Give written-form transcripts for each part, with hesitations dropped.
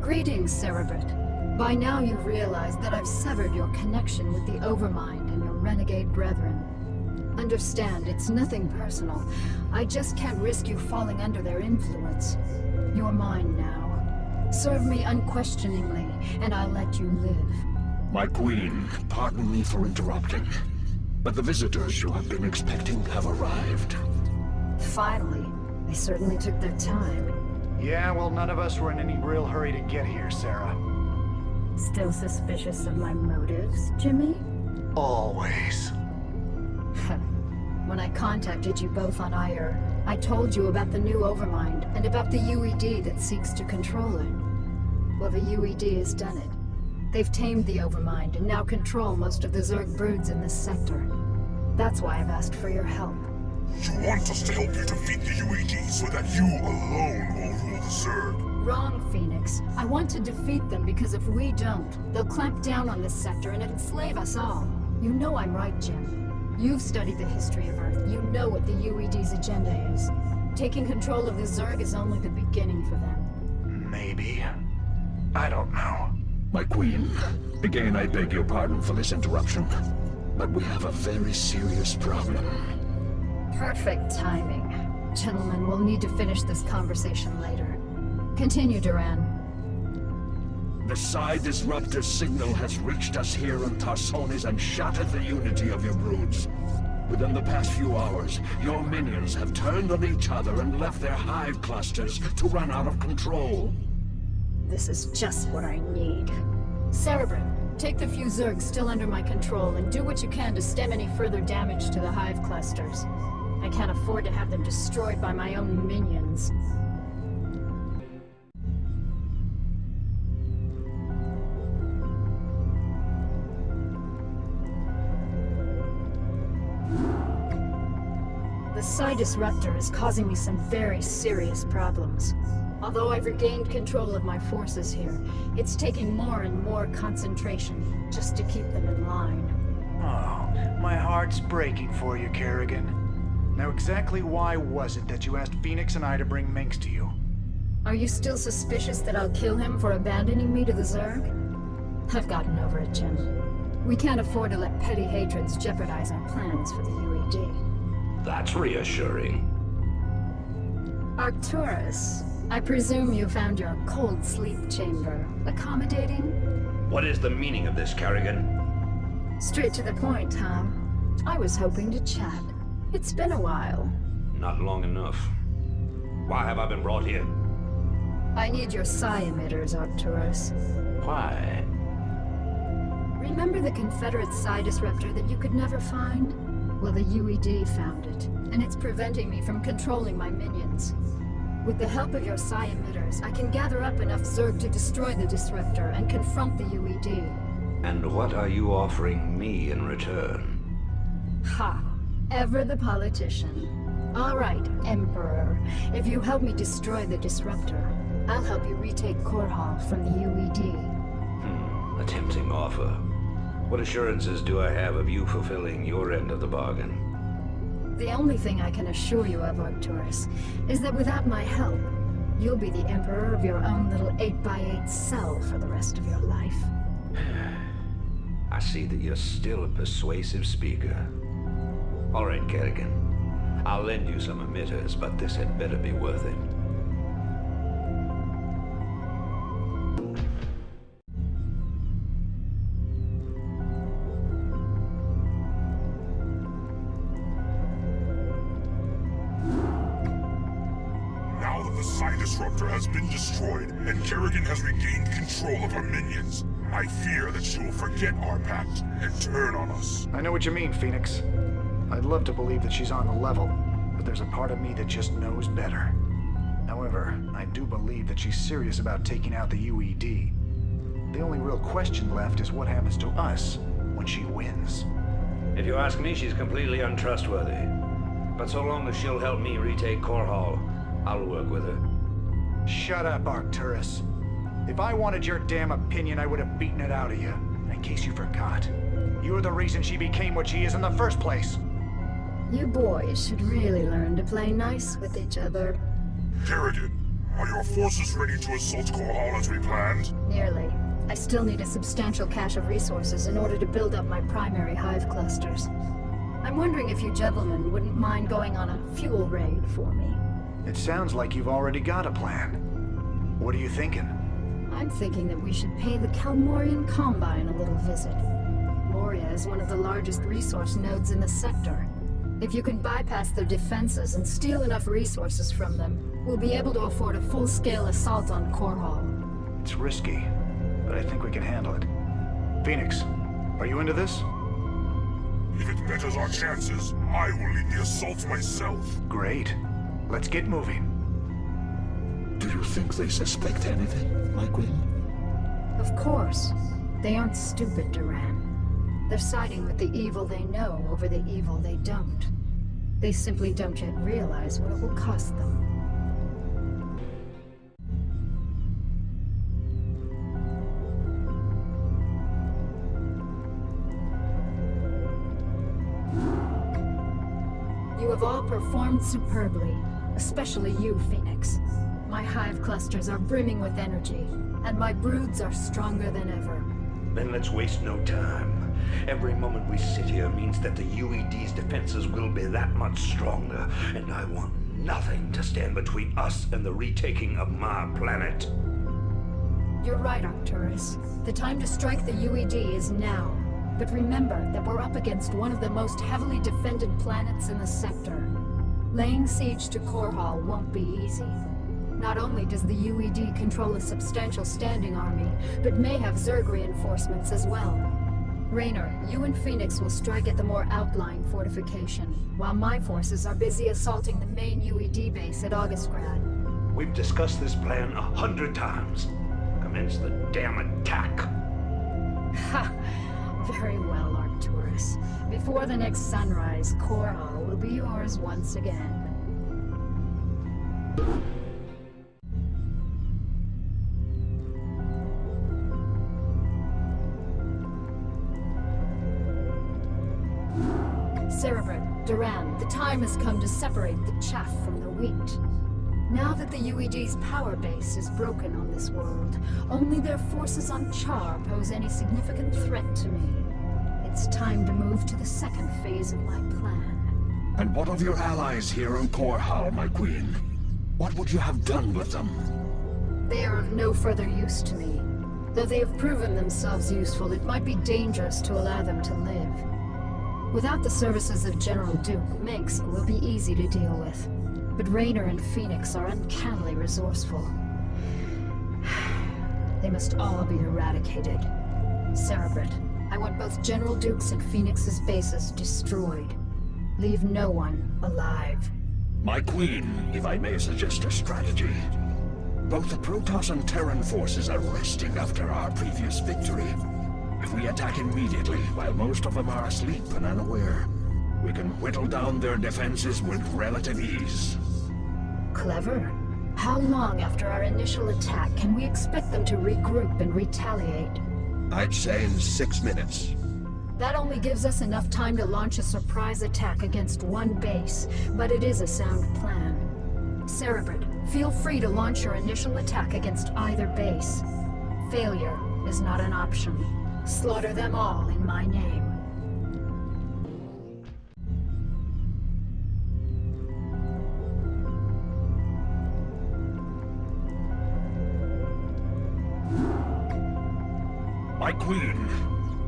Greetings, Cerebrit. By now you've realized that I've severed your connection with the Overmind and your renegade brethren. Understand, it's nothing personal. I just can't risk you falling under their influence. You're mine now. Serve me unquestioningly, and I'll let you live. My queen, pardon me for interrupting, but the visitors you have been expecting have arrived. Finally. They certainly took their time. Yeah, well, none of us were in any real hurry to get here, Sarah. Still suspicious of my motives, Jimmy? Always. When I contacted you both on Ire, I told you about the new Overmind and about the UED that seeks to control it. Well, the UED has done it. They've tamed the Overmind and now control most of the Zerg broods in this sector. That's why I've asked for your help. You want us to help you defeat the UED so that you alone will rule the Zerg? Wrong, Phoenix. I want to defeat them because if we don't, they'll clamp down on this sector and enslave us all. You know I'm right, Jim. You've studied the history of Earth. You know what the UED's agenda is. Taking control of the Zerg is only the beginning for them. Maybe. I don't know. My queen, again I beg your pardon for this interruption, but we have a very serious problem. Perfect timing. Gentlemen, we'll need to finish this conversation later. Continue, Duran. The Psi Disruptor signal has reached us here in Tarsonis and shattered the unity of your broods. Within the past few hours, your minions have turned on each other and left their hive clusters to run out of control. This is just what I need. Cerebrin, take the few Zergs still under my control and do what you can to stem any further damage to the hive clusters. I can't afford to have them destroyed by my own minions. The Psi Disruptor is causing me some very serious problems. Although I've regained control of my forces here, it's taking more and more concentration just to keep them in line. Oh, my heart's breaking for you, Kerrigan. Now exactly why was it that you asked Phoenix and I to bring Minx to you? Are you still suspicious that I'll kill him for abandoning me to the Zerg? I've gotten over it, Jim. We can't afford to let petty hatreds jeopardize our plans for the UED. That's reassuring. Arcturus, I presume you found your cold sleep chamber accommodating? What is the meaning of this, Kerrigan? Straight to the point, Tom. I was hoping to chat. It's been a while. Not long enough. Why have I been brought here? I need your psi emitters, Arcturus. Why? Remember the Confederate psi disruptor that you could never find? Well, the UED found it, and it's preventing me from controlling my minions. With the help of your psi emitters, I can gather up enough Zerg to destroy the disruptor and confront the UED. And what are you offering me in return? Ha! Ever the politician. All right, Emperor. If you help me destroy the disruptor, I'll help you retake Core Hall from the UED. A tempting offer. What assurances do I have of you fulfilling your end of the bargain? The only thing I can assure you of, Arcturus, is that without my help, you'll be the Emperor of your own little 8x8 cell for the rest of your life. I see that you're still a persuasive speaker. All right, Kerrigan. I'll lend you some emitters, but this had better be worth it. Now that the Psi Disruptor has been destroyed and Kerrigan has regained control of her minions, I fear that she will forget our pact and turn on us. I know what you mean, Phoenix. I'd love to believe that she's on the level, but there's a part of me that just knows better. However, I do believe that she's serious about taking out the UED. The only real question left is what happens to us when she wins. If you ask me, she's completely untrustworthy. But so long as she'll help me retake Core Hall, I'll work with her. Shut up, Arcturus. If I wanted your damn opinion, I would have beaten it out of you. In case you forgot. You're the reason she became what she is in the first place. You boys should really learn to play nice with each other. Kerrigan, Are your forces ready to assault Korhal as we planned? Nearly. I still need a substantial cache of resources in order to build up my primary hive clusters. I'm wondering if you gentlemen wouldn't mind going on a fuel raid for me. It sounds like you've already got a plan. What are you thinking? I'm thinking that we should pay the Kalmorian Combine a little visit. Moria is one of the largest resource nodes in the sector. If you can bypass their defenses and steal enough resources from them, we'll be able to afford a full-scale assault on Korhal. It's risky, but I think we can handle it. Phoenix, are you into this? If it betters our chances, I will lead the assault myself. Great. Let's get moving. Do you think they suspect anything, my queen? Of course. They aren't stupid, Duran. They're siding with the evil they know over the evil they don't. They simply don't yet realize what it will cost them. You have all performed superbly, especially you, Phoenix. My hive clusters are brimming with energy, and my broods are stronger than ever. Then let's waste no time. Every moment we sit here means that the UED's defenses will be that much stronger, and I want nothing to stand between us and the retaking of my planet. You're right, Arcturus. The time to strike the UED is now. But remember that we're up against one of the most heavily defended planets in the sector. Laying siege to Korhal won't be easy. Not only does the UED control a substantial standing army, but may have Zerg reinforcements as well. Raynor, you and Phoenix will strike at the more outlying fortification, while my forces are busy assaulting the main UED base at Augustgrad. We've discussed this plan 100 times. Commence the damn attack. Ha! Very well, Arcturus. Before the next sunrise, Korhal will be yours once again. Cerebrin, Duran, the time has come to separate the chaff from the wheat. Now that the UED's power base is broken on this world, only their forces on Char pose any significant threat to me. It's time to move to the second phase of my plan. And what of your allies here on Korhal, my queen? What would you have done with them? They are of no further use to me. Though they have proven themselves useful, it might be dangerous to allow them to live. Without the services of General Duke, Minsk will be easy to deal with. But Raynor and Phoenix are uncannily resourceful. They must all be eradicated. Cerebrit, I want both General Duke's and Phoenix's bases destroyed. Leave no one alive. My queen, if I may suggest a strategy. Both the Protoss and Terran forces are resting after our previous victory. If we attack immediately, while most of them are asleep and unaware, we can whittle down their defenses with relative ease. Clever. How long after our initial attack can we expect them to regroup and retaliate? I'd say in 6 minutes. That only gives us enough time to launch a surprise attack against one base, but it is a sound plan. Cerebrit, feel free to launch your initial attack against either base. Failure is not an option. Slaughter them all in my name. My queen,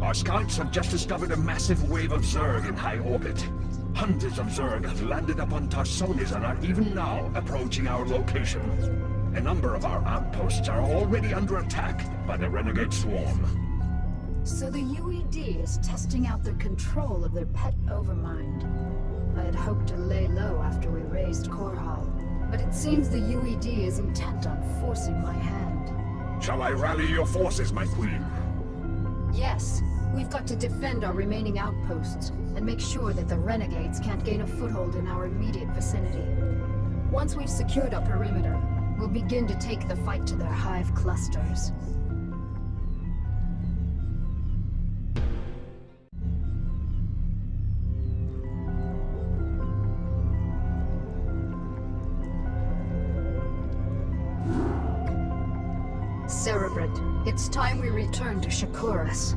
our scouts have just discovered a massive wave of Zerg in high orbit. Hundreds of Zerg have landed upon Tarsonis and are even now approaching our location. A number of our outposts are already under attack by the renegade swarm. So the UED is testing out their control of their pet overmind. I had hoped to lay low after we raised Korhal, but it seems the UED is intent on forcing my hand. Shall I rally your forces, my queen? Yes, we've got to defend our remaining outposts and make sure that the renegades can't gain a foothold in our immediate vicinity. Once we've secured our perimeter, we'll begin to take the fight to their hive clusters. Cerebrit, it's time we return to Shakuras.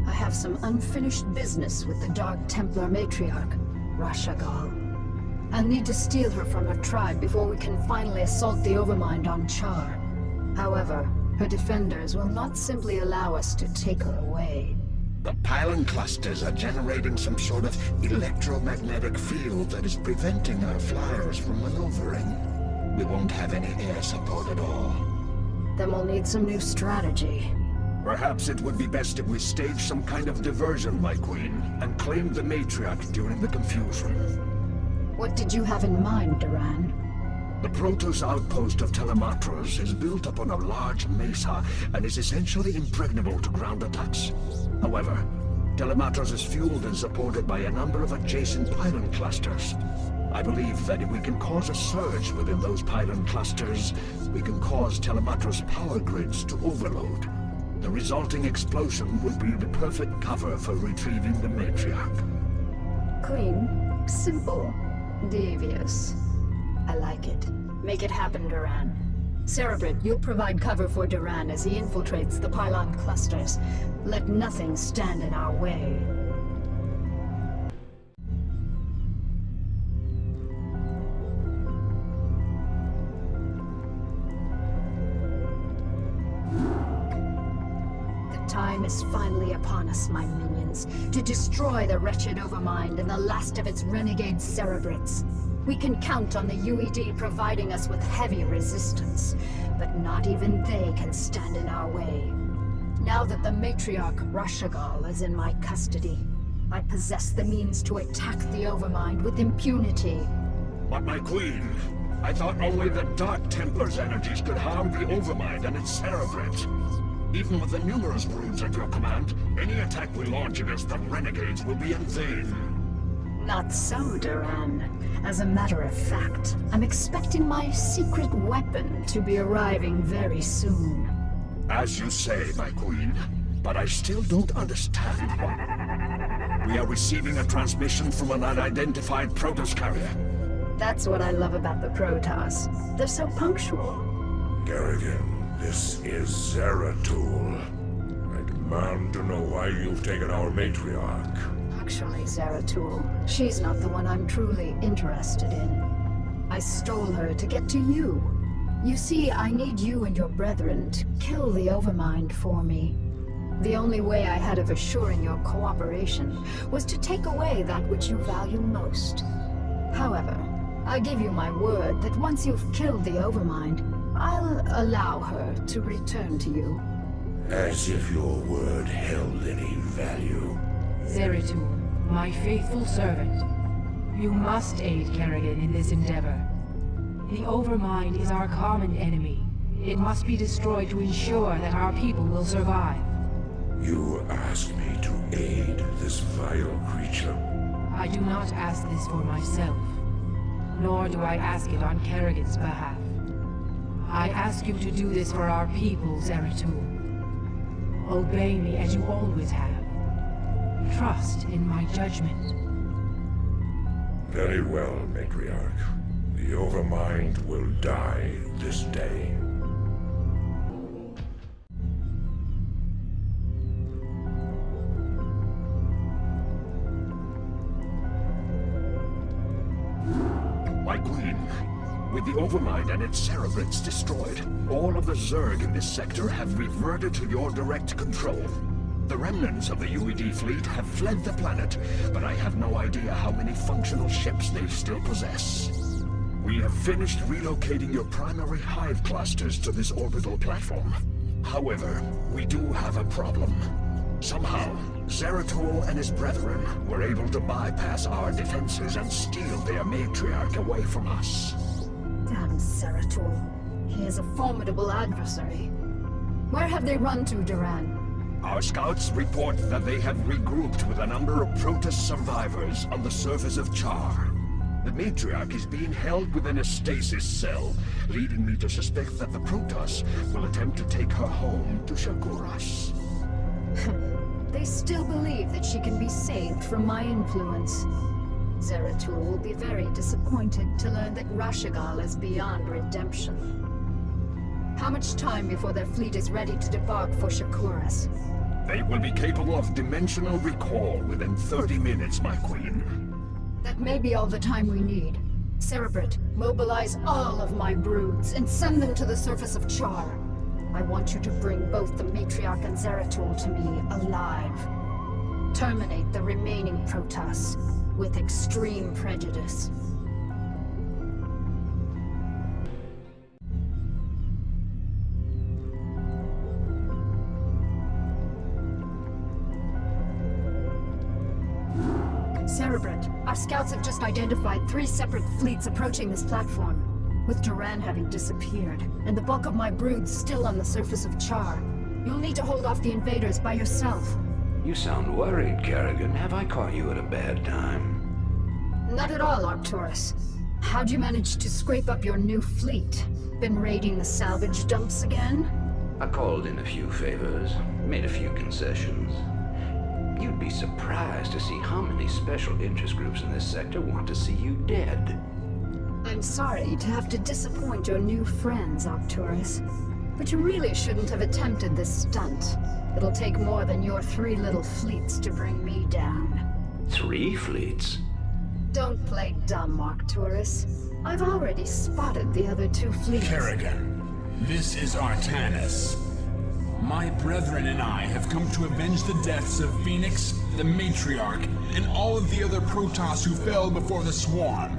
I have some unfinished business with the Dark Templar matriarch, Rashagal. I'll need to steal her from her tribe before we can finally assault the Overmind on Char. However, her defenders will not simply allow us to take her away. The pylon clusters are generating some sort of electromagnetic field that is preventing our flyers from maneuvering. We won't have any air support at all. Then we'll need some new strategy. Perhaps it would be best if we stage some kind of diversion, my queen, and claim the matriarch during the confusion. What did you have in mind, Duran? The Protoss outpost of Telematros is built upon a large mesa and is essentially impregnable to ground attacks. However, Telematros is fueled and supported by a number of adjacent pylon clusters. I believe that if we can cause a surge within those pylon clusters, we can cause Telematros power grids to overload. The resulting explosion would be the perfect cover for retrieving the matriarch. Queen, simple, devious. I like it. Make it happen, Duran. Cerebrit, you'll provide cover for Duran as he infiltrates the pylon clusters. Let nothing stand in our way. The time is finally upon us, my minions, to destroy the wretched Overmind and the last of its renegade Cerebrits. We can count on the UED providing us with heavy resistance, but not even they can stand in our way. Now that the matriarch Rashagal is in my custody, I possess the means to attack the Overmind with impunity. But my queen, I thought only the Dark Templar's energies could harm the Overmind and its Cerebrits. Even with the numerous broods at your command, any attack we launch against the renegades will be in vain. Not so, Duran. As a matter of fact, I'm expecting my secret weapon to be arriving very soon. As you say, my queen, but I still don't understand what... We are receiving a transmission from an unidentified Protoss carrier. That's what I love about the Protoss. They're so punctual. Kerrigan, this is Zeratul. I demand to know why you've taken our matriarch. Actually, Zeratul, she's not the one I'm truly interested in. I stole her to get to you. You see, I need you and your brethren to kill the Overmind for me. The only way I had of assuring your cooperation was to take away that which you value most. However, I give you my word that once you've killed the Overmind, I'll allow her to return to you. As if your word held any value. Zeratul, my faithful servant, you must aid Kerrigan in this endeavor. The Overmind is our common enemy. It must be destroyed to ensure that our people will survive. You ask me to aid this vile creature? I do not ask this for myself, nor do I ask it on Kerrigan's behalf. I ask you to do this for our people, Zeratul. Obey me as you always have. Trust in my judgment. Very well, matriarch. The Overmind will die this day. My queen, with the Overmind and its Cerebrits destroyed, all of the Zerg in this sector have reverted to your direct control. The remnants of the UED fleet have fled the planet, but I have no idea how many functional ships they still possess. We have finished relocating your primary hive clusters to this orbital platform. However, we do have a problem. Somehow, Zeratul and his brethren were able to bypass our defenses and steal their matriarch away from us. Damn Zeratul. He is a formidable adversary. Where have they run to, Duran? Our scouts report that they have regrouped with a number of Protoss survivors on the surface of Char. The matriarch is being held within a stasis cell, leading me to suspect that the Protoss will attempt to take her home to Shakuras. They still believe that she can be saved from my influence. Zeratul will be very disappointed to learn that Rashagal is beyond redemption. How much time before their fleet is ready to debark for Shakuras? They will be capable of dimensional recall within 30 minutes, my queen. That may be all the time we need. Cerebrate, mobilize all of my broods and send them to the surface of Char. I want you to bring both the Matriarch and Zeratul to me alive. Terminate the remaining Protoss with extreme prejudice. Cerebrate, our scouts have just identified 3 separate fleets approaching this platform, with Duran having disappeared, and the bulk of my broods still on the surface of Char. You'll need to hold off the invaders by yourself. You sound worried, Kerrigan. Have I caught you at a bad time? Not at all, Arcturus. How'd you manage to scrape up your new fleet? Been raiding the salvage dumps again? I called in a few favors, made a few concessions. You'd be surprised to see how many special interest groups in this sector want to see you dead. I'm sorry to have to disappoint your new friends, Arcturus. But you really shouldn't have attempted this stunt. It'll take more than your 3 little fleets to bring me down. 3 fleets? Don't play dumb, Arcturus. I've already spotted the other 2 fleets. Kerrigan, this is Artanis. My brethren and I have come to avenge the deaths of Phoenix, the Matriarch, and all of the other Protoss who fell before the Swarm.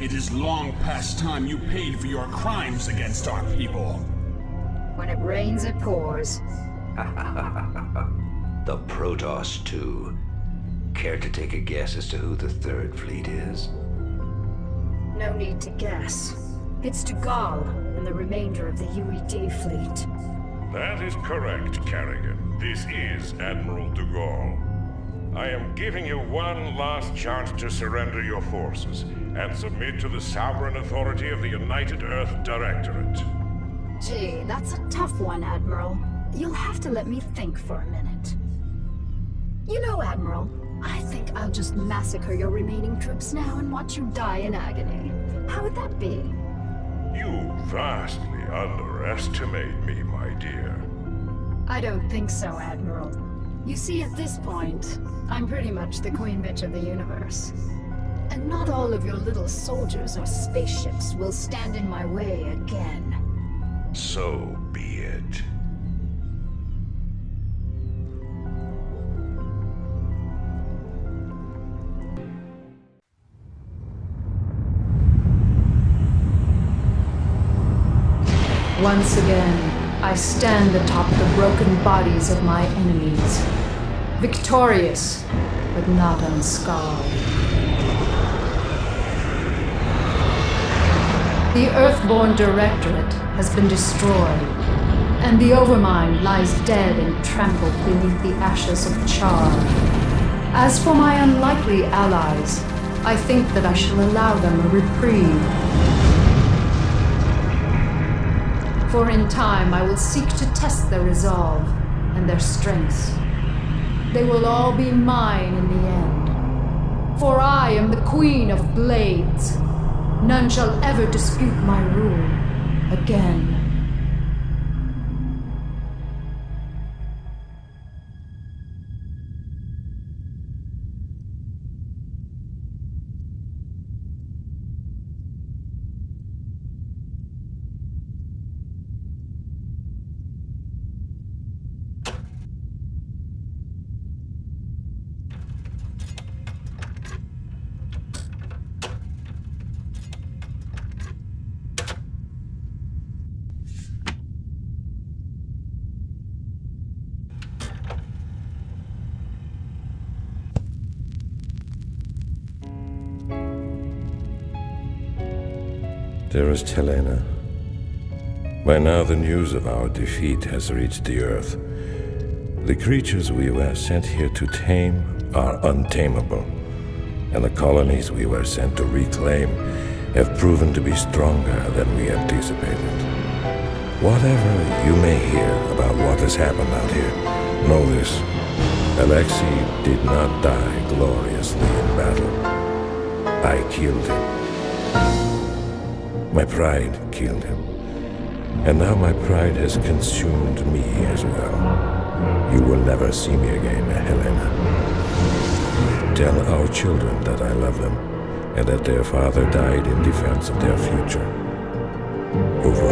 It is long past time you paid for your crimes against our people. When it rains, it pours. The Protoss, too. Care to take a guess as to who the 3rd fleet is? No need to guess. It's Dugall and the remainder of the UED fleet. That is correct, Kerrigan. This is Admiral Dugall. I am giving you one last chance to surrender your forces and submit to the sovereign authority of the United Earth Directorate. Gee, that's a tough one, Admiral. You'll have to let me think for a minute. You know, Admiral, I think I'll just massacre your remaining troops now and watch you die in agony. How would that be? You vastly underestimate me, my dear. I don't think so, Admiral. You see, at this point, I'm pretty much the queen bitch of the universe. And not all of your little soldiers or spaceships will stand in my way again. So be it. Once again, I stand atop the broken bodies of my enemies. Victorious, but not unscarred. The Earthborn Directorate has been destroyed, and the Overmind lies dead and trampled beneath the ashes of Char. As for my unlikely allies, I think that I shall allow them a reprieve. For in time I will seek to test their resolve and their strengths. They will all be mine in the end. For I am the Queen of Blades. None shall ever dispute my rule again. Dearest Helena, by now the news of our defeat has reached the Earth. The creatures we were sent here to tame are untamable, and the colonies we were sent to reclaim have proven to be stronger than we anticipated. Whatever you may hear about what has happened out here, know this: Alexei did not die gloriously in battle. I killed him. My pride killed him. And now my pride has consumed me as well. You will never see me again, Helena. Tell our children that I love them, and that their father died in defense of their future. Over